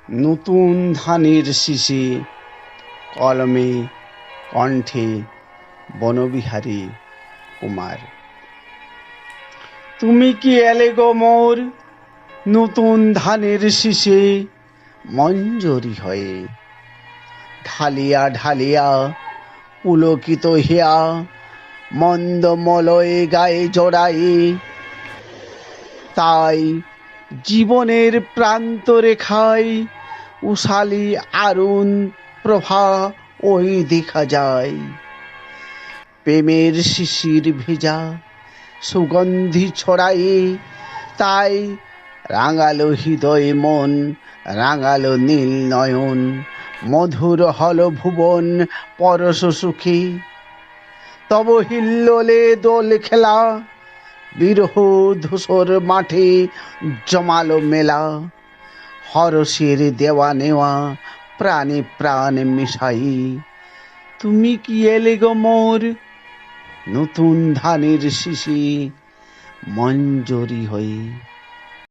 নতুন ধানের শীষে কলমে কণ্ঠে বনবিহারী কুমার। তুমি কি এলে গো মোর নতুন ধানের শীষে মঞ্জরি হয়ে, ঢালিয়া ঢালিয়া পুলকিত হিয়া মন্দ মলয়ে গায়ে জড়াই। তাই জীবনের প্রান্তরেখায় উষালি আরুণ প্রভা ওই দেখা যায়। প্রেমের শিশির ভেজা সুগন্ধি ছড়াই, তাই রাঙালো হৃদয় মন, রাঙালো নীল নয়ন, মধুর হল ভুবন পরশ সুখী। তব হিল্লোলে দোল খেলা, বিরহ ধূসর মাঠে জমালো মেলা। হরষের দেওয়া নেওয়া প্রাণে প্রাণ মিশাই। তুমি কি এলে গো মোর নতুন ধানের শীষে মঞ্জরি হয়ে।